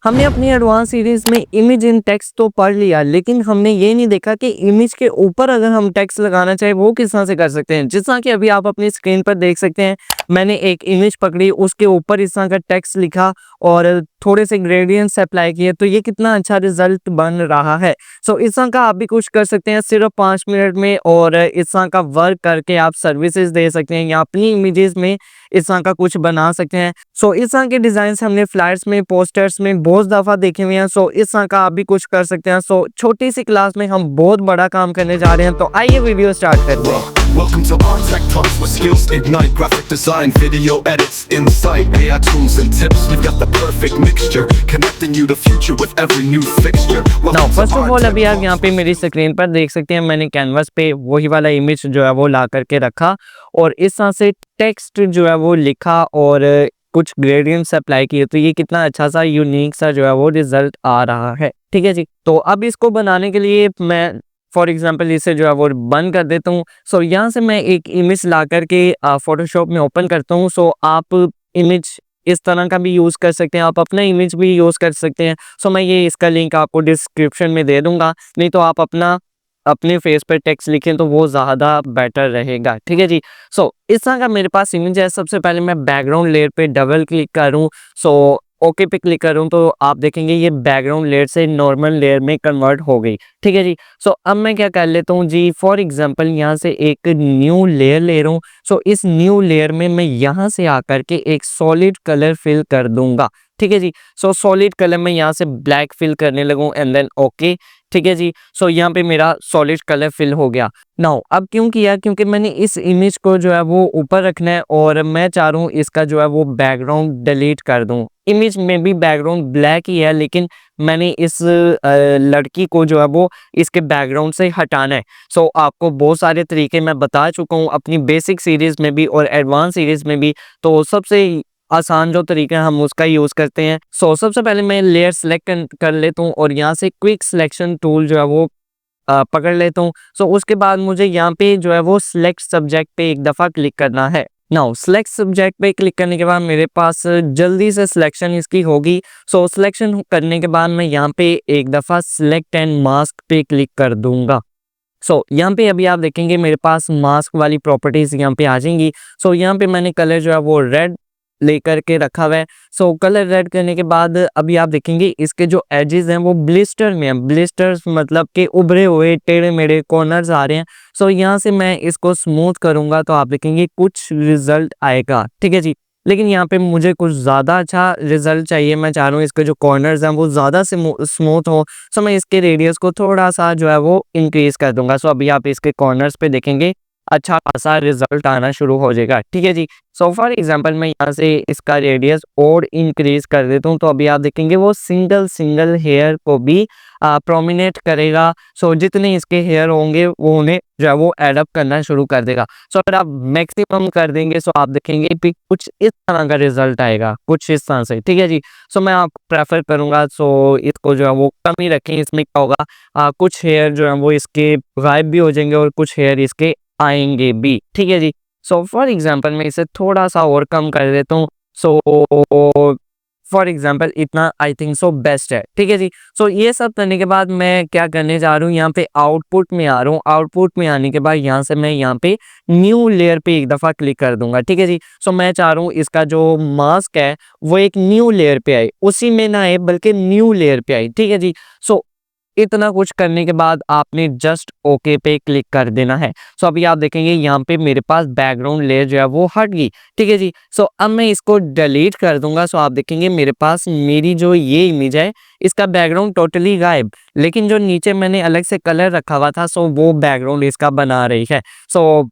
हमने अपनी advance series में इमेज इन टेक्स्ट तो पढ़ लिया, लेकिन हमने ये नहीं देखा कि इमेज के ऊपर अगर हम टेक्स्ट लगाना चाहे वो किस तरह से कर सकते हैं। जिस तरह कि अभी आप अपनी स्क्रीन पर देख सकते हैं, मैंने एक इमेज पकड़ी, उसके ऊपर इस तरह का टेक्स्ट लिखा और थोड़े से ग्रेडियंट्स अप्लाई किए, तो ये कितना अच्छा रिजल्ट बन रहा है। सो इस तरह का आप भी कुछ कर सकते हैं सिर्फ 5 मिनट में, और इस तरह का वर्क करके आप सर्विसेज दे सकते हैं या अपनी इमेजेस में इस तरह का कुछ बना सकते हैं। सो इस तरह के डिजाइन हमने फ्लायर्स में, पोस्टर्स में बहुत दफा देखे हुए हैं। सो इस तरह का आप भी कुछ कर सकते हैं। सो छोटी सी क्लास में हम बहुत बड़ा काम करने जा रहे हैं, तो आइए वीडियो स्टार्ट करते हैं। Welcome to Artech Talks, where skills ignite. Graphic design, video edits, insight, AI tools and tips. We've got the perfect mixture, connecting you to future with every new fixture. Now first of all अभी आप यहाँ पे मेरी screen पर देख सकते हैं, मैंने कैनवास पे वही वाला इमेज जो है वो ला करके रखा और इस तरह से टेक्स्ट जो है वो लिखा और कुछ ग्रेडियंट्स अप्लाई किए, तो ये कितना अच्छा सा यूनिक सा जो है वो रिजल्ट आ रहा है। ठीक है जी, तो अब इसको बनाने के लिए मैं फॉर एग्जांपल इसे जो है वो बंद कर देता हूँ। सो यहाँ से मैं एक इमेज ला करके फोटोशॉप में ओपन करता हूँ। सो आप इमेज इस तरह का भी यूज़ कर सकते हैं, आप अपना इमेज भी यूज़ कर सकते हैं। सो मैं ये इसका लिंक आपको डिस्क्रिप्शन में दे दूंगा, नहीं तो आप अपने फेस पर टेक्स्ट लिखें तो वो ज़्यादा बेटर रहेगा। ठीक है जी, सो इस तरह का मेरे पास इमेज है। सबसे पहले मैं बैकग्राउंड लेयर पे डबल क्लिक करूँ, सो ओके पे क्लिक करूँ, तो आप देखेंगे ये बैकग्राउंड लेयर से नॉर्मल लेयर में कन्वर्ट हो गई। ठीक है जी, सो अब मैं क्या कर लेता हूँ जी, फॉर एग्जांपल यहाँ से एक न्यू लेयर ले रहा हूँ। सो इस न्यू लेयर में मैं यहाँ से आकर के एक सॉलिड कलर फिल कर दूंगा। ठीक है जी, सो सॉलिड कलर में यहाँ से ब्लैक फिल करने लगूँ एंड देन ओके। ठीक है जी, सो यहाँ पे मेरा सॉलिड कलर फिल हो गया। नाउ अब क्यों किया, क्योंकि मैंने इस इमेज को जो है वो ऊपर रखना है और मैं चाह रहा हूँ इसका जो है वो बैकग्राउंड डिलीट कर दूँ। इमेज में भी बैकग्राउंड ब्लैक ही है, लेकिन मैंने इस लड़की को जो है वो इसके बैकग्राउंड से हटाना है। सो आपको बहुत सारे तरीके मैं बता चुका हूँ अपनी बेसिक सीरीज में भी और एडवांस सीरीज में भी, तो सबसे आसान जो तरीका है हम उसका यूज़ करते हैं। सो सबसे पहले मैं लेयर सेलेक्ट कर लेता हूँ और यहाँ से क्विक सिलेक्शन टूल जो है वो पकड़ लेता हूँ। सो उसके बाद मुझे यहाँ पे जो है वो सिलेक्ट सब्जेक्ट पे एक दफ़ा क्लिक करना है। नाउ सिलेक्ट सब्जेक्ट पे क्लिक करने के बाद मेरे पास जल्दी से सिलेक्शन इसकी होगी। सो सिलेक्शन करने के बाद मैं यहाँ पे एक दफ़ा सिलेक्ट एंड मास्क पे क्लिक कर दूंगा। सो यहाँ पे अभी आप देखेंगे मेरे पास मास्क वाली प्रॉपर्टीज यहाँ पे आ जाएंगी। सो यहाँ पे मैंने कलर जो है वो रेड लेकर के रखा हुआ है। सो कलर रेड करने के बाद अभी आप देखेंगे इसके जो एजेस हैं वो ब्लिस्टर में हैं। ब्लिस्टर्स मतलब कि उभरे हुए टेढ़े मेढ़े कॉर्नर्स आ रहे हैं। सो यहाँ से मैं इसको स्मूथ करूंगा तो आप देखेंगे कुछ रिजल्ट आएगा। ठीक है जी, लेकिन यहाँ पे मुझे कुछ ज़्यादा अच्छा रिजल्ट चाहिए। मैं चाह रहा हूँ इसके जो कॉर्नर्स हैं वो ज़्यादा से स्मूथ हो। सो मैं इसके रेडियस को थोड़ा सा जो है वो इंक्रीज कर दूंगा। सो अभी आप इसके कॉर्नर्स पे देखेंगे अच्छा खासा रिजल्ट आना शुरू हो जाएगा। ठीक है जी, सो फॉर एग्जांपल मैं यहाँ से इसका रेडियस और इंक्रीज कर देता हूँ, तो अभी आप देखेंगे वो सिंगल सिंगल हेयर को भी प्रोमिनेट करेगा। सो जितने इसके हेयर होंगे वो उन्हें जो है वो एड अप करना शुरू कर देगा। सो अगर आप मैक्सिमम कर देंगे सो आप देखेंगे कि कुछ इस तरह का रिजल्ट आएगा, कुछ इस तरह से। ठीक है जी, सो मैं आप प्रेफर करूँगा सो इसको जो है वो कम ही रखें। इसमें क्या होगा, कुछ हेयर जो है वो इसके गायब भी हो जाएंगे और कुछ हेयर इसके आएंगे भी। ठीक है जी, सो फॉर एग्जांपल मैं इसे थोड़ा सा और कम कर देता हूँ। सो फॉर एग्जांपल इतना आई थिंक सो बेस्ट है। ठीक है जी, सो ये सब करने के बाद मैं क्या करने जा रहा हूँ, यहाँ पे आउटपुट में आ रहा हूँ। आउटपुट में आने के बाद यहाँ से मैं यहाँ पे न्यू लेयर पे एक दफ़ा क्लिक कर दूंगा। ठीक है जी, सो मैं चाह रहा हूँ इसका जो मास्क है वो एक न्यू लेयर पे आए, उसी में ना आए बल्कि न्यू लेयर पे आए। ठीक है जी, सो इतना कुछ करने के बाद आपने जस्ट ओके पे क्लिक कर देना है। सो अभी आप देखेंगे यहाँ पे मेरे पास बैकग्राउंड लेयर जो है वो हट गई। ठीक है जी, सो अब मैं इसको डिलीट कर दूंगा। सो आप देखेंगे मेरे पास मेरी जो ये इमेज है इसका बैकग्राउंड टोटली गायब, लेकिन जो नीचे मैंने अलग से कलर रखा हुआ था सो वो बैकग्राउंड इसका बना रही है। सो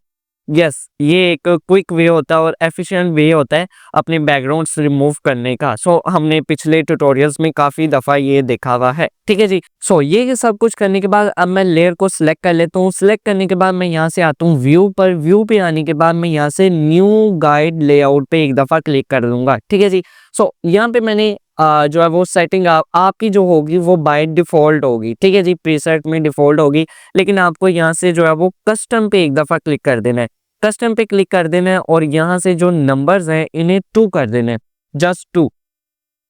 यस, ये एक क्विक वे होता है और एफिशिएंट वे होता है अपने बैकग्राउंड्स रिमूव करने का। सो हमने पिछले ट्यूटोरियल्स में काफ़ी दफ़ा ये देखा हुआ है। ठीक है जी, सो ये सब कुछ करने के बाद अब मैं लेयर को सिलेक्ट कर लेता हूँ। सिलेक्ट करने के बाद मैं यहाँ से आता हूँ व्यू पर। व्यू पे आने के बाद मैं यहाँ से न्यू गाइड लेआउट पे एक दफ़ा क्लिक कर दूंगा। ठीक है जी, सो यहाँ पे मैंने जो है वो सेटिंग आपकी जो होगी वो बाय डिफ़ॉल्ट होगी। ठीक है जी, प्रीसेट में डिफ़ॉल्ट होगी, लेकिन आपको यहाँ से जो है वो कस्टम पे एक दफ़ा क्लिक कर देना है। कस्टम पे क्लिक कर देना है और यहाँ से जो नंबर्स हैं इन्हें 2 कर देना है, जस्ट 2।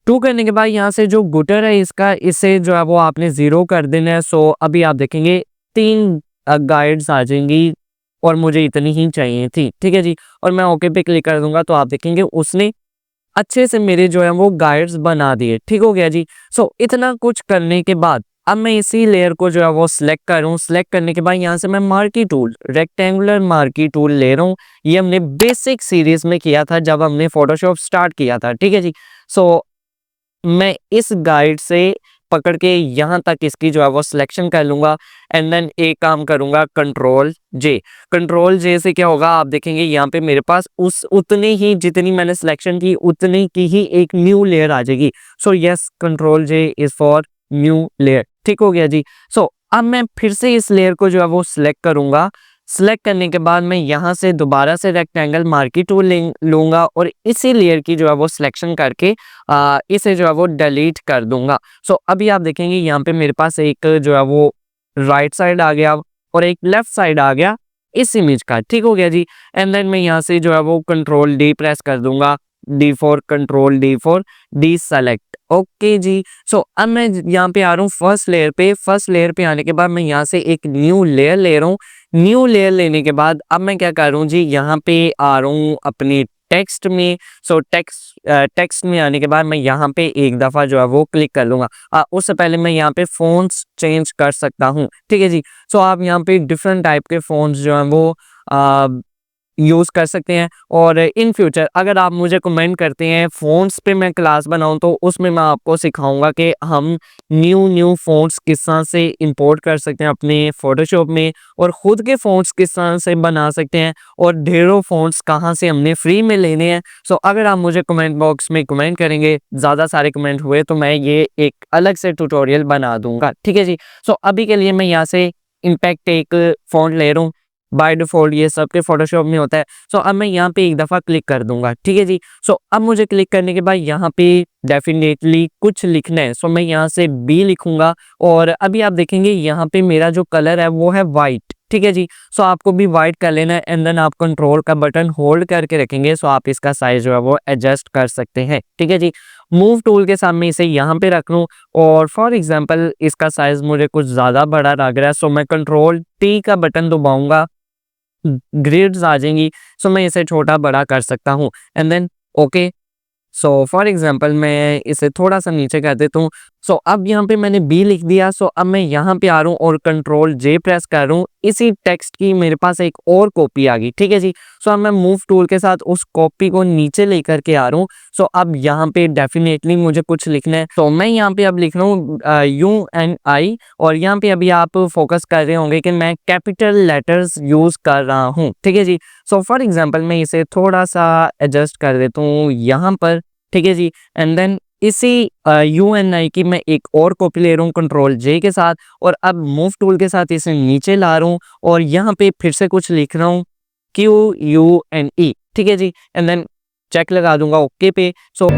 2 करने के बाद यहाँ से जो गुटर है इसका, इसे जो है वो आपने 0 कर देना है। सो अभी आप देखेंगे 3 गाइड्स आ जाएंगी और मुझे इतनी ही चाहिए थी, ठीक है जी। और मैं ओके पे क्लिक कर दूंगा तो आप देखेंगे उसने अच्छे से मेरे जो है वो गाइड्स बना दिए, ठीक हो गया जी। सो इतना कुछ करने के बाद अब मैं इसी लेयर को जो है वो सिलेक्ट कर रहा हूँ। सिलेक्ट करने के बाद यहाँ से मैं marquee tool, rectangular marquee tool ले रहा हूँ। ये हमने बेसिक सीरीज में किया था जब हमने फोटोशॉप स्टार्ट किया था, ठीक है जी। सो मैं इस गाइड से पकड़ के यहाँ तक इसकी जो है वो सिलेक्शन कर लूँगा एंड देन एक काम करूँगा कंट्रोल जे। कंट्रोल जे से क्या होगा, आप देखेंगे यहाँ पे मेरे पास उस उतनी ही जितनी मैंने सिलेक्शन की उतनी की ही एक न्यू लेयर आ जाएगी। So yes, control J is for new layer, ठीक हो गया जी। सो अब मैं फिर से इस लेयर को जो है वो सिलेक्ट करूँगा। सिलेक्ट करने के बाद मैं यहाँ से दोबारा से रेक्टेंगल मार्की टूल लूँगा और इसी लेयर की जो है वो सिलेक्शन करके इसे जो है वो डिलीट कर दूंगा। सो अभी आप देखेंगे यहाँ पे मेरे पास एक जो है वो राइट साइड आ गया और एक लेफ्ट साइड आ गया इस इमेज का, ठीक हो गया जी। एंड देन मैं यहाँ से जो है वो कंट्रोल डी प्रेस कर दूंगा, D for control D for D select, okay जी। सो अब मैं यहाँ पे आ रहा हूँ फर्स्ट लेयर पे। फर्स्ट लेयर पे आने के बाद मैं यहाँ से एक न्यू लेयर ले रहा हूँ। न्यू लेयर लेने के बाद अब मैं क्या कर रहा हूँ जी, यहाँ पे आ रहा हूँ अपनी टेक्स्ट में। सो टेक्स्ट में आने के बाद मैं यहाँ पे एक दफ़ा जो है वो क्लिक कर लूँगा। उससे पहले मैं यहाँ पे फ़ॉन्ट्स चेंज कर सकता हूँ, ठीक है जी। सो आप यहाँ पे डिफरेंट टाइप के फ़ॉन्ट्स जो हैं वो यूज़ कर सकते हैं। और इन फ्यूचर अगर आप मुझे कमेंट करते हैं फ़ॉन्ट्स पे मैं क्लास बनाऊं तो उसमें मैं आपको सिखाऊंगा कि हम न्यू फ़ॉन्ट्स किस तरह से इंपोर्ट कर सकते हैं अपने फ़ोटोशॉप में और ख़ुद के फ़ॉन्ट्स किस तरह से बना सकते हैं और ढेरों फ़ॉन्ट्स कहां से हमने फ्री में लेने हैं। सो अगर आप मुझे कमेंट बॉक्स में कमेंट करेंगे, ज़्यादा सारे कमेंट हुए तो मैं ये एक अलग से ट्यूटोरियल बना दूंगा, ठीक है जी। सो अभी के लिए मैं यहाँ से इम्पैक्ट एक फ़ॉन्ट ले रहा हूँ। बाय डिफ़ॉल्ट ये सबके फोटोशॉप में होता है। सो अब मैं यहाँ पे एक दफ़ा क्लिक कर दूंगा, ठीक है जी। सो अब मुझे क्लिक करने के बाद यहाँ पे डेफिनेटली कुछ लिखना है। सो मैं यहाँ से बी लिखूंगा और अभी आप देखेंगे यहाँ पे मेरा जो कलर है वो है वाइट, ठीक है जी। सो आपको भी वाइट कर लेना है एंड देन आप कंट्रोल का बटन होल्ड करके रखेंगे। सो आप इसका साइज जो है वो एडजस्ट कर सकते हैं, ठीक है जी। मूव टूल के सामने इसे यहाँ पे रख लूँ और फॉर एग्जांपल इसका साइज मुझे कुछ ज़्यादा बड़ा लग रहा है। सो मैं कंट्रोल टी का बटन दबाऊंगा, ग्रिड्स आ जाएंगी। सो मैं इसे छोटा बड़ा कर सकता हूँ and then okay. So for example मैं इसे थोड़ा सा नीचे कर देता हूँ। सो अब यहाँ पे मैंने बी लिख दिया। सो अब मैं यहाँ पे आ रहा हूँ और कंट्रोल जे प्रेस कर रहा हूँ। इसी टेक्स्ट की मेरे पास एक और कॉपी आ गई, ठीक है जी। सो अब मैं मूव टूल के साथ उस कॉपी को नीचे लेकर के आ रहा हूँ। सो अब यहाँ पे डेफिनेटली मुझे कुछ लिखना है। तो मैं यहाँ पे अब लिख रहा हूँ UNI और यहाँ पे अभी आप फोकस कर रहे होंगे कि मैं कैपिटल लेटर्स यूज कर रहा हूँ, ठीक है जी। सो फॉर एग्जाम्पल मैं इसे थोड़ा सा एडजस्ट कर देता हूँ यहाँ पर, ठीक है जी। एंड देन इसी UNI की मैं एक और कॉपी ले रहा हूँ कंट्रोल जे के साथ और अब मूव टूल के साथ इसे नीचे ला रहा हूँ और यहाँ पे फिर से कुछ लिख रहा हूँ QUNE, ठीक है जी। एंड देन चेक लगा दूंगा ओके पे। सो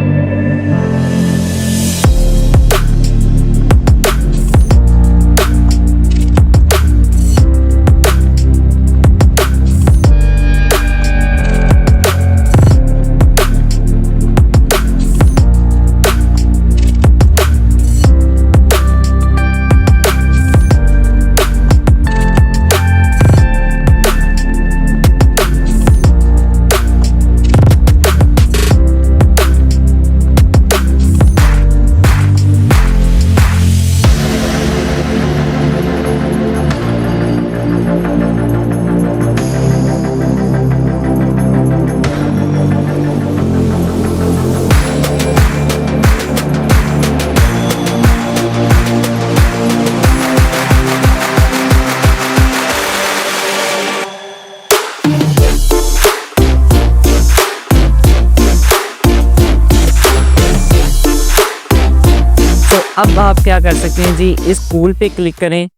अब आप क्या कर सकते हैं जी, इस टूल पे क्लिक करें,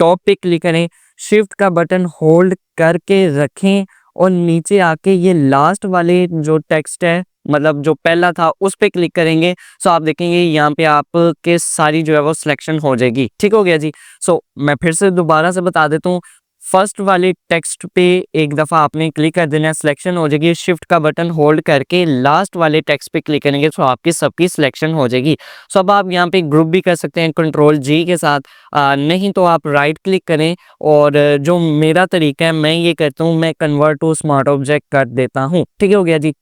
टॉप पे क्लिक करें, शिफ्ट का बटन होल्ड करके रखें और नीचे आके ये लास्ट वाले जो टेक्स्ट है मतलब जो पहला था उस पे क्लिक करेंगे। सो आप देखेंगे यहाँ पे आपके सारी जो है वो सिलेक्शन हो जाएगी, ठीक हो गया जी। सो मैं फिर से दोबारा से बता देता हूँ। फर्स्ट वाले टेक्स्ट पे एक दफ़ा आपने क्लिक कर देना है, सिलेक्शन हो जाएगी। शिफ्ट का बटन होल्ड करके लास्ट वाले टेक्स्ट पे क्लिक करेंगे तो आपकी सबकी सिलेक्शन हो जाएगी। सो अब आप यहाँ पे ग्रुप भी कर सकते हैं कंट्रोल जी के साथ, नहीं तो आप राइट क्लिक करें। और जो मेरा तरीका है मैं ये करता हूँ, मैं कन्वर्ट टू स्मार्ट ऑब्जेक्ट कर देता हूँ। ठीक है, हो गया जी।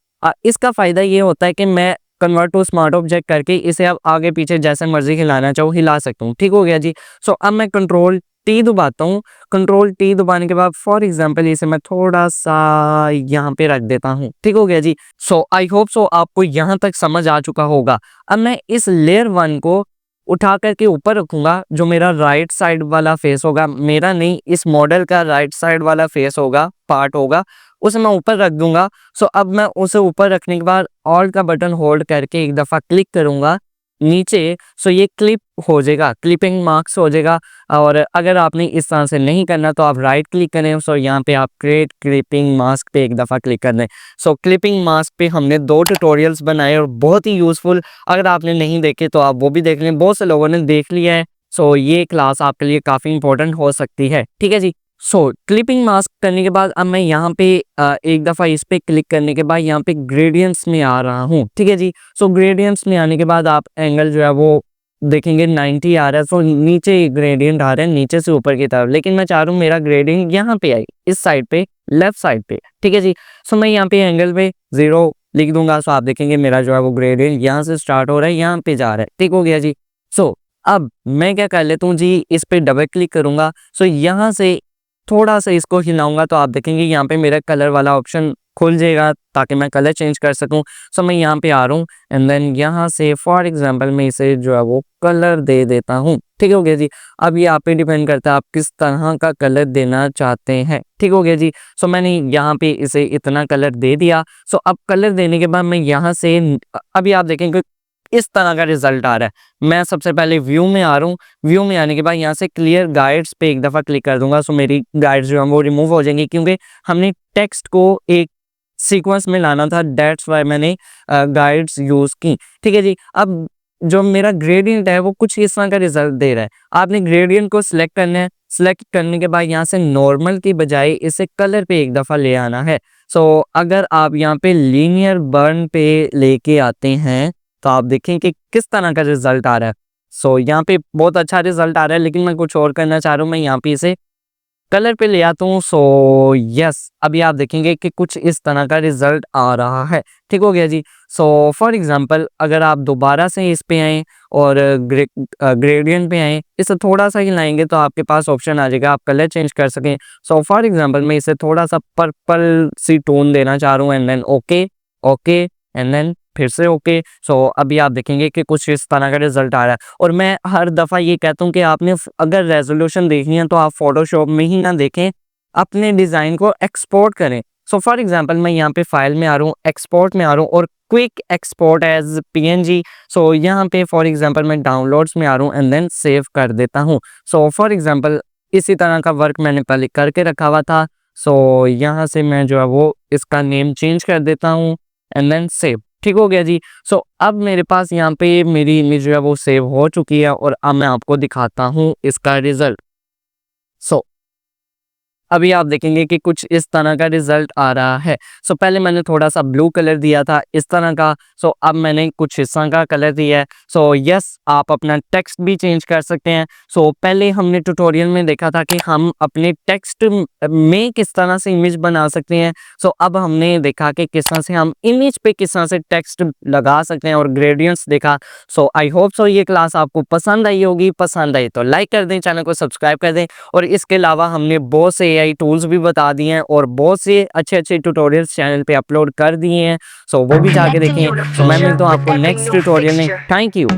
इसका फ़ायदा ये होता है कि मैं कन्वर्ट टू स्मार्ट ऑब्जेक्ट करके इसे अब आगे पीछे जैसे मर्जी हिलाना चाहूँ हिला सकता हूँ। ठीक हो गया जी। सो अब मैं कंट्रोल टी दबाता हूँ। कंट्रोल टी दबाने के बाद फॉर एग्जांपल इसे मैं थोड़ा सा यहाँ पे रख देता हूँ। ठीक हो गया जी। सो आई होप सो आपको यहाँ तक समझ आ चुका होगा। अब मैं इस लेयर 1 को उठा करके ऊपर रखूंगा। जो मेरा राइट साइड वाला फेस होगा, मेरा नहीं, इस मॉडल का राइट साइड वाला फेस होगा, पार्ट होगा, उसे मैं ऊपर रख दूंगा। सो अब मैं उसे ऊपर रखने के बाद ऑल्ट का बटन होल्ड करके एक दफ़ा क्लिक करूंगा नीचे। सो ये क्लिप हो जाएगा, क्लिपिंग मार्क्स हो जाएगा। और अगर आपने इस तरह से नहीं करना तो आप राइट क्लिक करें। सो यहाँ पे आप क्रिएट क्लिपिंग मास्क पे एक दफ़ा क्लिक कर दें। सो क्लिपिंग मास्क पे हमने 2 ट्यूटोरियल्स बनाए और बहुत ही यूज़फुल। अगर आपने नहीं देखे तो आप वो भी देख लें, बहुत से लोगों ने देख लिया है। सो ये क्लास आपके लिए काफ़ी इंपॉर्टेंट हो सकती है। ठीक है जी। सो क्लिपिंग मास्क करने के बाद अब मैं यहाँ पे एक दफ़ा इस पे क्लिक करने के बाद यहाँ पे ग्रेडियंट्स में आ रहा हूँ। ठीक है जी। सो ग्रेडियंट्स में आने के बाद आप एंगल जो है वो देखेंगे 90 आ रहा है। सो नीचे ग्रेडियंट आ रहा है नीचे से ऊपर की तरफ, लेकिन मैं चाह रहा हूँ मेरा ग्रेडियंट यहाँ पे आए, इस साइड पे, लेफ्ट साइड पे। ठीक है जी। सो मैं यहाँ पे एंगल पे 0 लिख दूंगा। सो आप देखेंगे मेरा जो है वो ग्रेडियंट यहाँ से स्टार्ट हो रहा है, यहाँ पे जा रहा है। ठीक हो गया जी। सो अब मैं क्या कर लेता हूँ जी, इस पे डबल क्लिक करूंगा। सो यहाँ से थोड़ा सा इसको हिलाऊंगा तो आप देखेंगे यहाँ पे मेरा कलर वाला ऑप्शन खुल जाएगा ताकि मैं कलर चेंज कर सकूं। सो मैं यहाँ पे आ रहा हूँ एंड देन यहाँ से फॉर एग्जांपल मैं इसे जो है वो कलर दे देता हूँ। ठीक हो गया जी। अब ये आप पे डिपेंड करता है आप किस तरह का कलर देना चाहते हैं। ठीक हो गया जी। सो मैंने यहाँ पे इसे इतना कलर दे दिया। सो अब कलर देने के बाद मैं यहाँ से अभी आप देखेंगे इस तरह का रिजल्ट आ रहा है। मैं सबसे पहले व्यू में आ रहा हूँ। व्यू में आने के बाद यहाँ से क्लियर गाइड्स पे एक दफ़ा क्लिक कर दूंगा। सो मेरी गाइड्स जो है वो रिमूव हो जाएंगी क्योंकि हमने टेक्स्ट को एक सीक्वेंस में लाना था, दैट्स वाई मैंने गाइड्स यूज़ की। ठीक है जी। अब जो मेरा ग्रेडियंट है वो कुछ इस तरह का रिजल्ट दे रहा है। आपने ग्रेडियंट को सिलेक्ट करना है। सिलेक्ट करने के बाद यहाँ से नॉर्मल की बजाय इसे कलर पे एक दफ़ा ले आना है। सो अगर आप यहाँ पे लीनियर बर्न पे लेके आते हैं तो आप देखें कि किस तरह का रिजल्ट आ रहा है। सो यहाँ पे बहुत अच्छा रिजल्ट आ रहा है, लेकिन मैं कुछ और करना चाह रहा हूँ। मैं यहाँ पे इसे कलर पे ले आता हूँ। सो यस, अभी आप देखेंगे कि कुछ इस तरह का रिजल्ट आ रहा है। ठीक हो गया जी। सो फॉर एग्जांपल अगर आप दोबारा से इस पे आएँ और ग्रेडियंट पे आएँ, इसे थोड़ा सा हिलाएंगे तो आपके पास ऑप्शन आ जाएगा आप कलर चेंज कर सकें। सो फॉर एग्जांपल मैं इसे थोड़ा सा पर्पल सी टोन देना चाह रहा हूँ and then okay, okay and then फिर से ओके। सो अभी आप देखेंगे कि कुछ इस तरह का रिजल्ट आ रहा है। और मैं हर दफ़ा ये कहता हूँ कि आपने अगर रेजोल्यूशन देखनी है तो आप फोटोशॉप में ही ना देखें, अपने डिज़ाइन को एक्सपोर्ट करें। सो फॉर एग्जांपल मैं यहाँ पे फाइल में आ रहा हूँ, एक्सपोर्ट में आ रहा हूँ और क्विक एक्सपोर्ट एज पीएनजी। सो यहाँ पे फॉर एग्जांपल मैं डाउनलोड्स में आ रहा हूँ एंड देन सेव कर देता हूँ। सो फॉर एग्जांपल इसी तरह का वर्क मैंने पहले करके रखा हुआ था। सो यहाँ से मैं जो है वो इसका नेम चेंज कर देता हूँ एंड देन सेव। ठीक हो गया जी। सो अब मेरे पास यहाँ पे मेरी इमेज जो है वो सेव हो चुकी है और अब मैं आपको दिखाता हूँ इसका रिजल्ट। सो अभी आप देखेंगे कि कुछ इस तरह का रिजल्ट आ रहा है। सो पहले मैंने थोड़ा सा ब्लू कलर दिया था इस तरह का। सो अब मैंने कुछ इस तरह का कलर दिया है। सो यस, आप अपना टेक्स्ट भी चेंज कर सकते हैं। सो पहले हमने ट्यूटोरियल में देखा था कि हम अपने टेक्स्ट में किस तरह से इमेज बना सकते हैं। सो अब हमने देखा कि किस तरह से हम इमेज पे किस तरह से टेक्स्ट लगा सकते हैं और ग्रेडियंट्स देखा। सो आई होप सो ये क्लास आपको पसंद आई होगी। पसंद आई तो लाइक कर दें, चैनल को सब्सक्राइब कर दें। और इसके अलावा हमने बहुत से एआई टूल्स भी बता दिए हैं और बहुत से अच्छे अच्छे ट्यूटोरियल्स चैनल पे अपलोड कर दिए हैं। सो वो भी जाके देखें। तो मैं मिलता हूँ आपको नेक्स्ट ट्यूटोरियल में। Thank you.